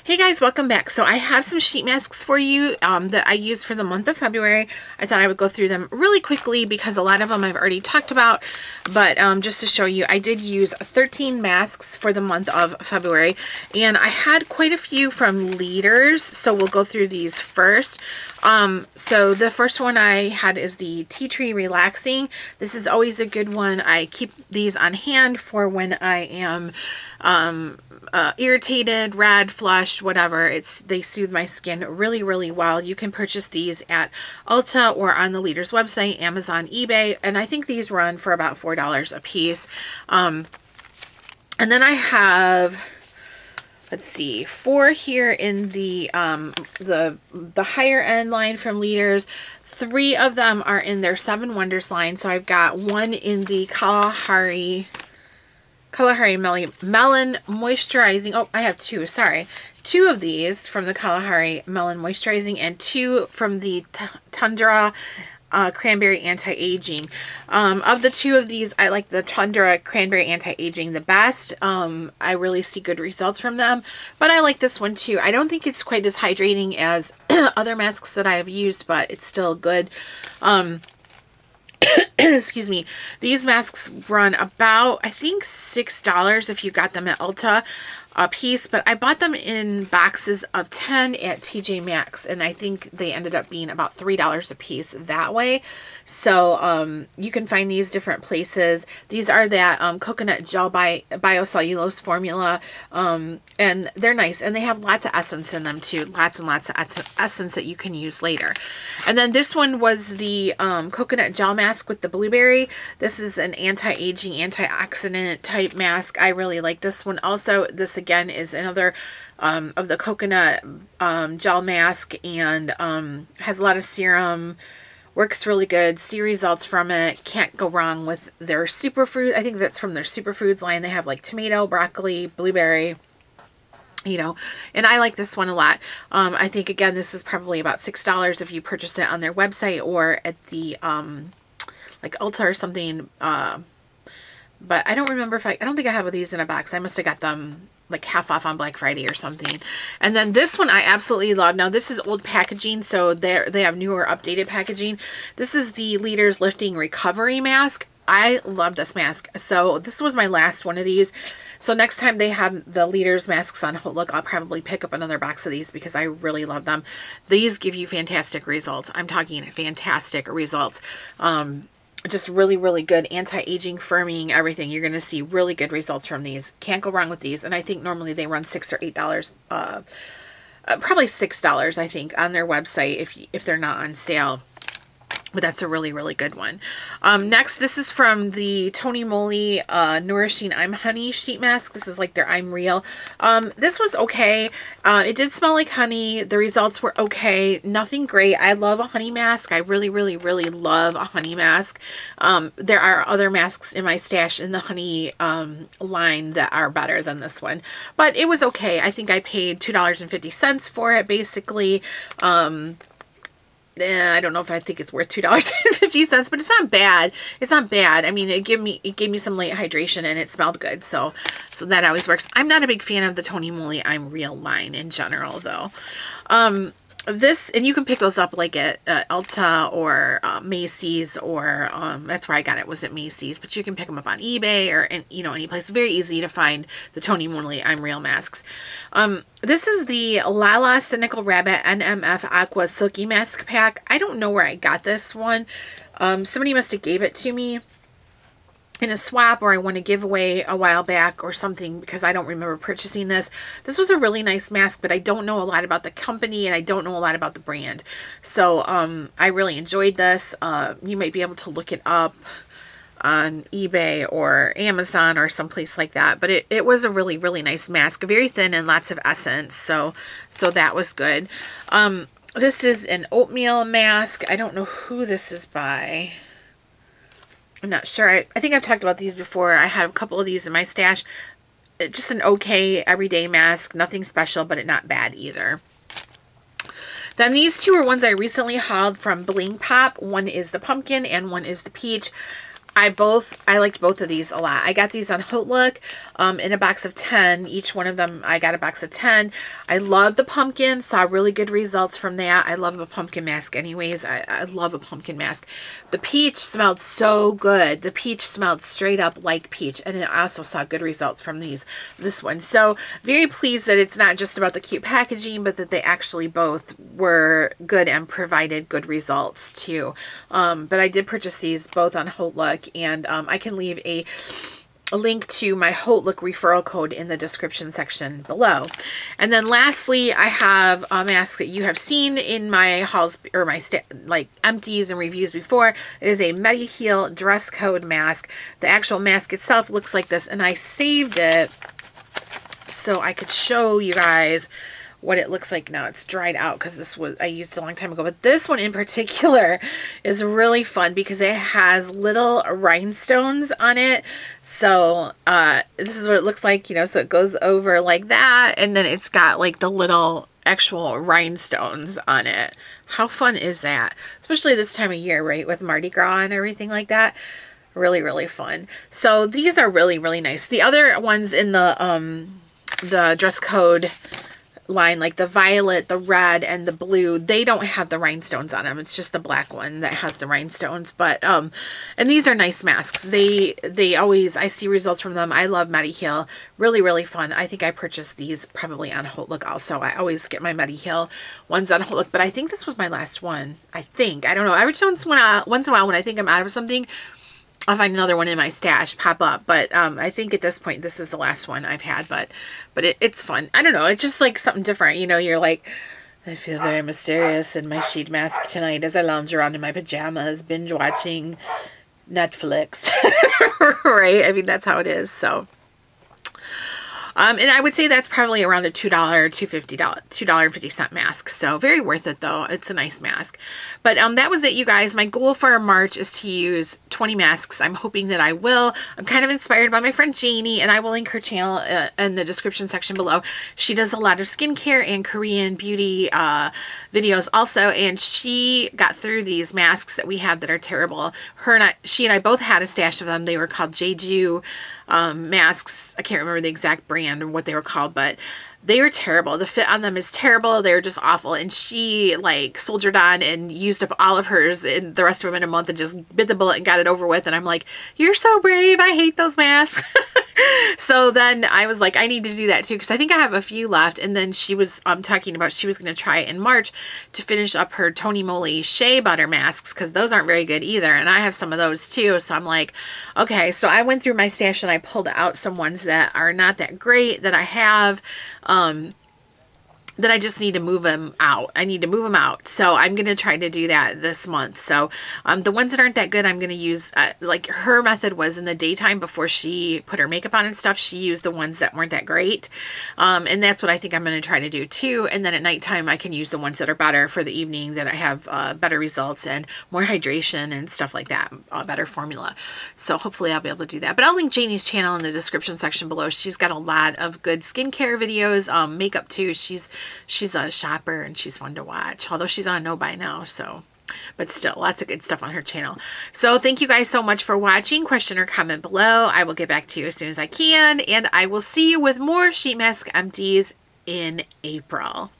Hey guys, welcome back. So I have some sheet masks for you that I used for the month of February. I thought I would go through them really quickly because a lot of them I've already talked about, but just to show you, I did use 13 masks for the month of February, and I had quite a few from Leaders, so we'll go through these first. So the first one I had is the Tea Tree Relaxing. This is always a good one. I keep these on hand for when I am irritated, red, flushed, whatever. They soothe my skin really, really well. You can purchase these at Ulta or on the Leaders website, Amazon, eBay, and I think these run for about $4 a piece. And then I have, let's see, 4 here in the higher end line from Leaders. 3 of them are in their 7 Wonders line. So I've got 1 in the Kalahari Melon Moisturizing. Oh, I have 2, sorry. 2 of these from the Kalahari Melon Moisturizing and 2 from the Tundra Cranberry Anti-Aging. Of the 2 of these, I like the Tundra Cranberry Anti-Aging the best. I really see good results from them, but I like this one too. I don't think it's quite as hydrating as other masks that I have used, but it's still good. Excuse me. These masks run about, I think, $6 if you got them at Ulta a piece, but I bought them in boxes of 10 at TJ Maxx, and I think they ended up being about $3 a piece that way. So you can find these different places. These are that coconut gel biocellulose formula, and they're nice, and they have lots of essence in them too, lots and lots of essence that you can use later. And then this one was the coconut gel mask with the blueberry. This is an anti-aging, antioxidant type mask. I really like this one also. This again is another of the coconut gel mask, and has a lot of serum. Works really good. See results from it. Can't go wrong with their superfood. I think that's from their superfoods line. They have like tomato, broccoli, blueberry, you know, and I like this one a lot. I think again this is probably about $6 if you purchase it on their website or at the like Ulta or something. But I don't remember if I don't think I have these in a box. I must have got them like half off on Black Friday or something. And then this one I absolutely love. Now this is old packaging, so they have newer updated packaging. This is the Leaders Lifting Recovery Mask. I love this mask. So this was my last one of these. So next time they have the Leaders masks on look, I'll probably pick up another box of these because I really love them. These give you fantastic results. I'm talking fantastic results. Just really, really good anti-aging, firming, everything. You're going to see really good results from these. Can't go wrong with these. And I think normally they run $6 or $8, probably $6, I think, on their website if they're not on sale. But that's a really, really good one. Next, this is from the Tony Moly Nourishing I'm Honey sheet mask. This is like their I'm Real. This was okay. It did smell like honey. The results were okay. Nothing great. I love a honey mask. I really, really, really love a honey mask. There are other masks in my stash in the honey line that are better than this one. But it was okay. I think I paid $2.50 for it, basically. I don't know if I think it's worth $2.50, but it's not bad. It's not bad. I mean, it gave me some light hydration and it smelled good. So that always works. I'm not a big fan of the Tony Moly I'm Real line in general though. This, and you can pick those up like at Ulta or Macy's, or that's where I got it, was at Macy's, but you can pick them up on eBay or any place. Very easy to find the Tony Moly I'm Real masks. This is the Lala Cynical Rabbit NMF Aqua Silky Mask Pack. I don't know where I got this one. Somebody must have gave it to me in a swap, or I won a giveaway a while back or something, because I don't remember purchasing this. This was a really nice mask, but I don't know a lot about the company and I don't know a lot about the brand. So I really enjoyed this. You might be able to look it up on eBay or Amazon or someplace like that, but it was a really, really nice mask, very thin and lots of essence, so that was good. This is an oatmeal mask. I don't know who this is by. I'm not sure. I think I've talked about these before. I had a couple of these in my stash. Just an okay everyday mask. Nothing special, but not bad either. Then these 2 are ones I recently hauled from Bling Pop. One is the pumpkin and one is the peach. I liked both of these a lot. I got these on Outlook in a box of 10. Each one of them, I got a box of 10. I love the pumpkin. Saw really good results from that. I love a pumpkin mask anyways. I love a pumpkin mask. The peach smelled so good. The peach smelled straight up like peach. And I also saw good results from this one. So very pleased that it's not just about the cute packaging, but that they actually both were good and provided good results too. But I did purchase these both on Outlook, and I can leave a link to my Outlook referral code in the description section below. And then lastly, I have a mask that you have seen in my hauls or my empties and reviews before. It is a Mediheal dress code mask. The actual mask itself looks like this, and I saved it so I could show you guys what it looks like now. It's dried out because I used it a long time ago. But this one in particular is really fun because it has little rhinestones on it. So this is what it looks like, you know, so it goes over like that. And then it's got like the little actual rhinestones on it. How fun is that? Especially this time of year, right? With Mardi Gras and everything like that. Really, really fun. So these are really, really nice. The other ones in the dress code line, like the violet, the red, and the blue, they don't have the rhinestones on them. It's just the black one that has the rhinestones. But and these are nice masks. They always, I see results from them. I love Mediheal. Really, really fun. I think I purchased these probably on Outlook also. I always get my Mediheal ones on Outlook, but I think this was my last one. I think. I don't know. Every once in a while when I think I'm out of something, I'll find another one in my stash pop up, but I think at this point this is the last one I've had, but it's fun. I don't know, it's just like something different, you know. You're like, I feel very mysterious in my sheet mask tonight as I lounge around in my pajamas binge watching Netflix. Right? I mean, that's how it is. So and I would say that's probably around a $2.50 mask. So very worth it though. It's a nice mask. But that was it, you guys. My goal for March is to use 20 masks. I'm hoping that I will. I'm kind of inspired by my friend Janie, and I will link her channel in the description section below. She does a lot of skincare and Korean beauty videos also, and she got through these masks that we have that are terrible. She and I both had a stash of them. They were called Jeju masks. I can't remember the exact brand or what they were called, but they were terrible. The fit on them is terrible. They're just awful. And she like soldiered on and used up all of hers and the rest of them in a month and just bit the bullet and got it over with. And I'm like, you're so brave. I hate those masks. So then I was like, I need to do that too, because I think I have a few left. And then she was talking about she was going to try it in March to finish up her Tony Moly shea butter masks, because those aren't very good either. And I have some of those too. So I'm like, okay. So I went through my stash and I pulled out some ones that are not that great that I have. That I just need to move them out. I need to move them out. So I'm going to try to do that this month. So the ones that aren't that good, I'm going to use, like her method was in the daytime before she put her makeup on and stuff, she used the ones that weren't that great. And that's what I think I'm going to try to do too. And then at nighttime, I can use the ones that are better for the evening, that I have better results and more hydration and stuff like that, a better formula. So hopefully I'll be able to do that. But I'll link Janie's channel in the description section below. She's got a lot of good skincare videos, makeup too. She's a shopper and she's fun to watch, although she's on no buy now, so, but still lots of good stuff on her channel. So thank you guys so much for watching. Question or comment below. I will get back to you as soon as I can, and I will see you with more sheet mask empties in April.